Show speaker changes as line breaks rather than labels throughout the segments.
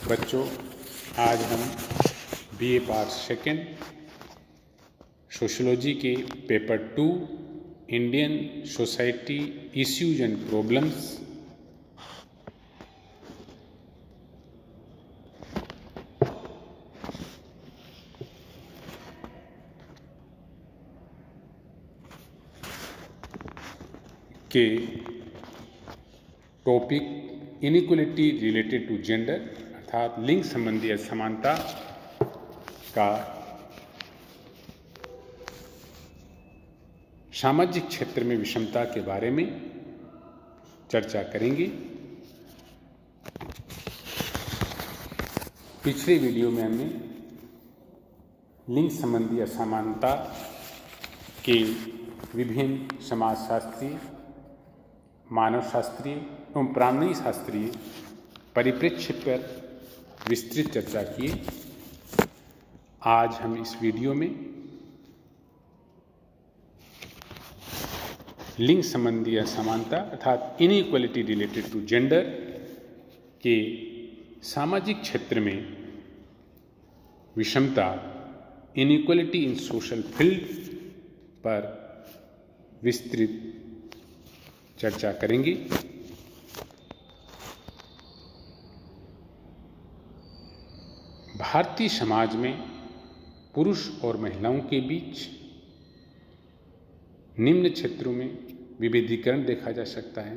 बच्चों, आज हम बीए पार्ट सेकेंड सोशियोलॉजी के paper 2 Indian society issues and problems के topic inequality related to gender अर्थात लिंग संबंधी असमानता का सामाजिक क्षेत्र में विषमता के बारे में चर्चा करेंगे। पिछले वीडियो में हमने लिंग संबंधी असमानता के विभिन्न समाजशास्त्रीय, मानव शास्त्रीय एवं प्राणी शास्त्रीय परिप्रेक्ष्य पर विस्तृत चर्चा की। आज हम इस वीडियो में लिंग संबंधी असमानता अर्थात इनइक्वलिटी रिलेटेड टू जेंडर के सामाजिक क्षेत्र में विषमता, इनइक्वलिटी इन सोशल फील्ड पर विस्तृत चर्चा करेंगे। भारतीय समाज में पुरुष और महिलाओं के बीच निम्न क्षेत्रों में विभेदीकरण देखा जा सकता है,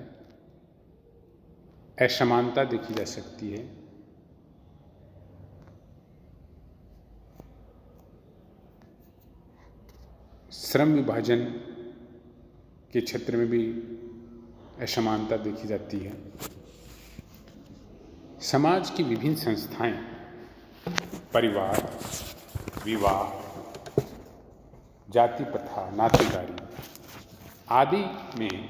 असमानता देखी जा सकती है। श्रम विभाजन के क्षेत्र में भी असमानता देखी जाती है। समाज की विभिन्न संस्थाएं, परिवार, विवाह, जाति प्रथा, नातेदारी आदि में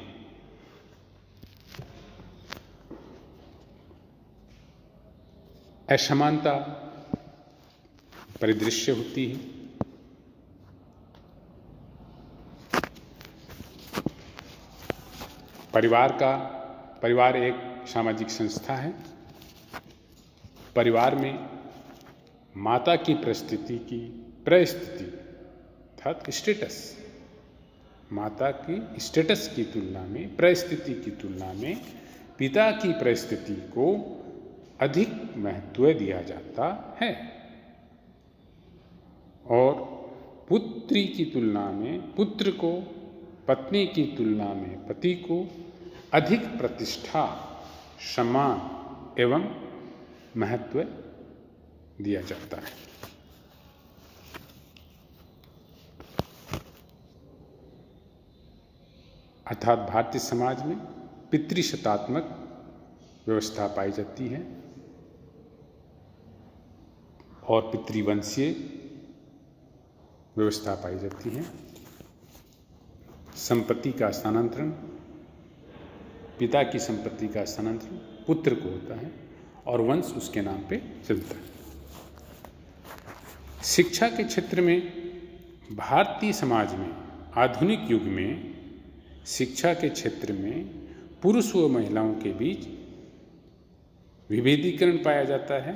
असमानता परिदृश्य होती है। परिवार एक सामाजिक संस्था है। परिवार में माता की परिस्थिति अर्थात स्टेटस, माता की स्टेटस की तुलना में, परिस्थिति की तुलना में पिता की परिस्थिति को अधिक महत्व दिया जाता है और पुत्री की तुलना में पुत्र को, पत्नी की तुलना में पति को अधिक प्रतिष्ठा, सम्मान एवं महत्व दिया जाता है। अर्थात भारतीय समाज में पितृसत्तात्मक व्यवस्था पाई जाती है और पितृवंशीय व्यवस्था पाई जाती है। संपत्ति का स्थानांतरण, पिता की संपत्ति का स्थानांतरण पुत्र को होता है और वंश उसके नाम पे चलता है। शिक्षा के क्षेत्र में भारतीय समाज में आधुनिक युग में शिक्षा के क्षेत्र में पुरुष व महिलाओं के बीच विभेदीकरण पाया जाता है।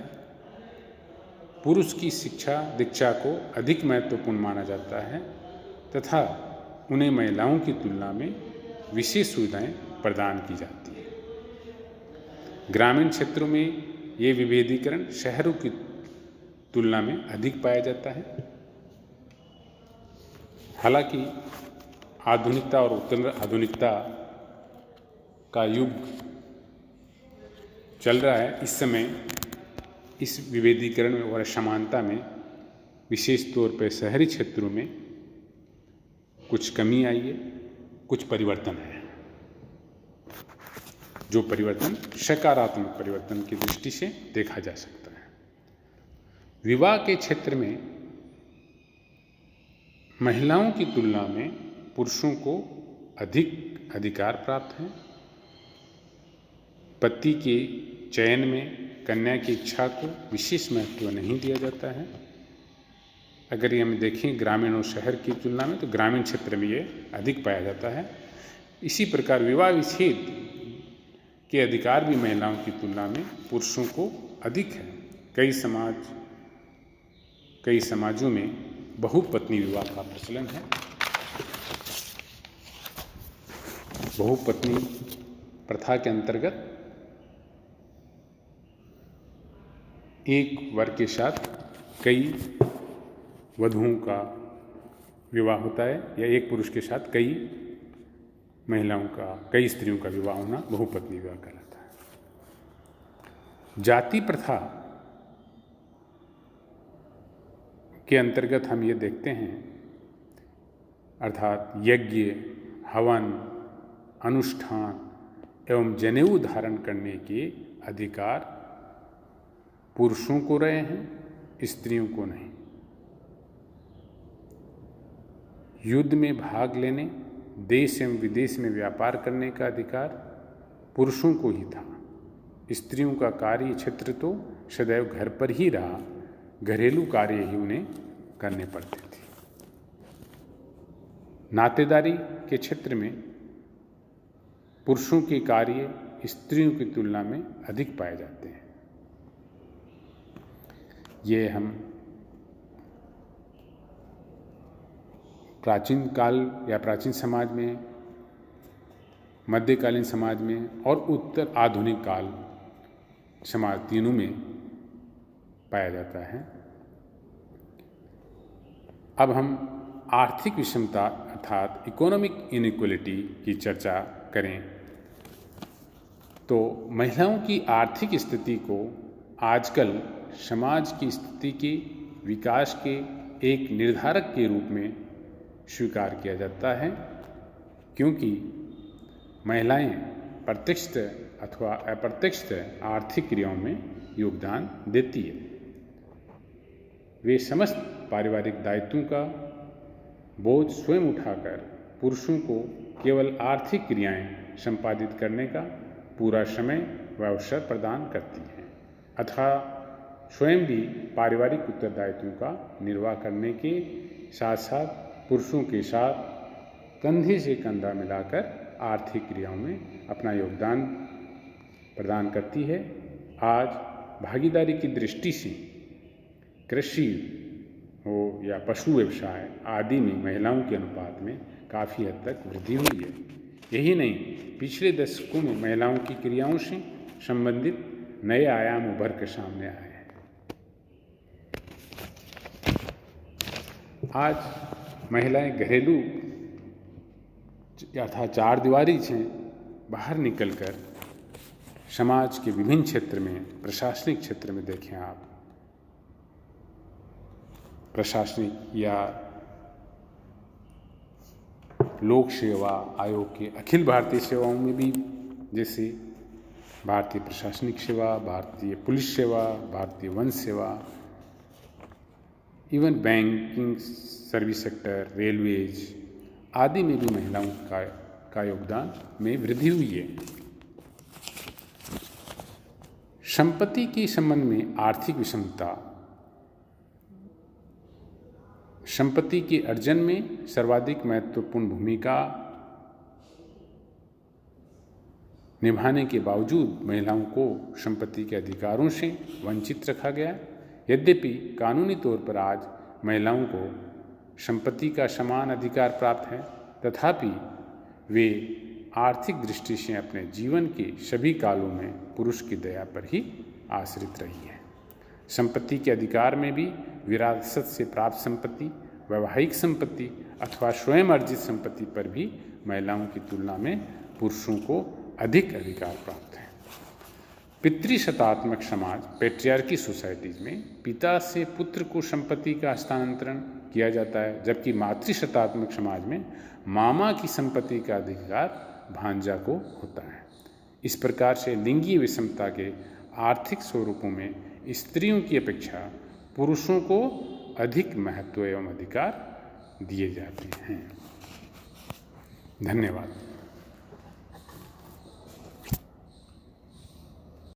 पुरुष की शिक्षा दीक्षा को अधिक महत्वपूर्ण माना जाता है तथा उन्हें महिलाओं की तुलना में विशेष सुविधाएं प्रदान की जाती है। ग्रामीण क्षेत्रों में ये विभेदीकरण शहरों की तुलना में अधिक पाया जाता है। हालांकि आधुनिकता और उत्तर आधुनिकता का युग चल रहा है। इस समय इस विभेदीकरण और असमानता में विशेष तौर पर शहरी क्षेत्रों में कुछ कमी आई है, कुछ परिवर्तन है, जो परिवर्तन सकारात्मक परिवर्तन की दृष्टि से देखा जा सकता है। विवाह के क्षेत्र में महिलाओं की तुलना में पुरुषों को अधिक अधिकार प्राप्त है। पति के चयन में कन्या की इच्छा को विशेष महत्व नहीं दिया जाता है। अगर ये हम देखें ग्रामीण और शहर की तुलना में, तो ग्रामीण क्षेत्र में ये अधिक पाया जाता है। इसी प्रकार विवाह विच्छेद के अधिकार भी महिलाओं की तुलना में पुरुषों को अधिक है। कई समाजों में बहुपत्नी विवाह का प्रचलन है। बहुपत्नी प्रथा के अंतर्गत एक वर के साथ कई वधुओं का विवाह होता है, या एक पुरुष के साथ कई स्त्रियों का विवाह होना बहुपत्नी विवाह कहलाता है। जाति प्रथा के अंतर्गत हम ये देखते हैं, अर्थात यज्ञ, हवन, अनुष्ठान एवं जनेऊ धारण करने के अधिकार पुरुषों को रहे हैं, स्त्रियों को नहीं। युद्ध में भाग लेने, देश एवं विदेश में व्यापार करने का अधिकार पुरुषों को ही था। स्त्रियों का कार्य क्षेत्र तो सदैव घर पर ही रहा, घरेलू कार्य ही उन्हें करने पड़ते थे। नातेदारी के क्षेत्र में पुरुषों के कार्य स्त्रियों की तुलना में अधिक पाए जाते हैं। ये हम प्राचीन काल या प्राचीन समाज में, मध्यकालीन समाज में और उत्तर आधुनिक काल समाज तीनों में पाया जाता है। अब हम आर्थिक विषमता अर्थात इकोनॉमिक इनइक्वलिटी की चर्चा करें तो महिलाओं की आर्थिक स्थिति को आजकल समाज की स्थिति के विकास के एक निर्धारक के रूप में स्वीकार किया जाता है, क्योंकि महिलाएं प्रत्यक्ष अथवा अप्रत्यक्ष आर्थिक क्रियाओं में योगदान देती है। वे समस्त पारिवारिक दायित्वों का बोझ स्वयं उठाकर पुरुषों को केवल आर्थिक क्रियाएं संपादित करने का पूरा समय व अवसर प्रदान करती हैं, अथवा स्वयं भी पारिवारिक उत्तरदायित्वों का निर्वाह करने के साथ साथ पुरुषों के साथ कंधे से कंधा मिलाकर आर्थिक क्रियाओं में अपना योगदान प्रदान करती है। आज भागीदारी की दृष्टि से कृषि हो या पशु व्यवसाय आदि में महिलाओं के अनुपात में काफ़ी हद तक वृद्धि हुई है। यही नहीं, पिछले दशकों में महिलाओं की क्रियाओं से संबंधित नए आयाम उभर कर सामने आए हैं। आज महिलाएं घरेलू अर्थात चार दीवारी से बाहर निकलकर समाज के विभिन्न क्षेत्र में, प्रशासनिक क्षेत्र में देखें आप, प्रशासनिक या लोक सेवा आयोग के अखिल भारतीय सेवाओं में भी, जैसे भारतीय प्रशासनिक सेवा, भारतीय पुलिस सेवा, भारतीय वन सेवा, even banking service sector, railways आदि में भी महिलाओं का योगदान में वृद्धि हुई है। संपत्ति के संबंध में आर्थिक विषमता संपत्ति के अर्जन में सर्वाधिक महत्वपूर्ण भूमिका निभाने के बावजूद महिलाओं को संपत्ति के अधिकारों से वंचित रखा गया। यद्यपि कानूनी तौर पर आज महिलाओं को संपत्ति का समान अधिकार प्राप्त है, तथापि वे आर्थिक दृष्टि से अपने जीवन के सभी कालों में पुरुष की दया पर ही आश्रित रही है। संपत्ति के अधिकार में भी विरासत से प्राप्त संपत्ति, वैवाहिक संपत्ति अथवा स्वयं अर्जित संपत्ति पर भी महिलाओं की तुलना में पुरुषों को अधिक अधिकार प्राप्त है। पितृसत्तात्मक समाज, पैट्रियार्की सोसाइटीज में पिता से पुत्र को संपत्ति का हस्तांतरण किया जाता है, जबकि मातृसत्तात्मक समाज में मामा की संपत्ति का अधिकार भांजा को होता है। इस प्रकार से लिंगीय विषमता के आर्थिक स्वरूपों में स्त्रियों की अपेक्षा पुरुषों को अधिक महत्व एवं अधिकार दिए जाते हैं। धन्यवाद।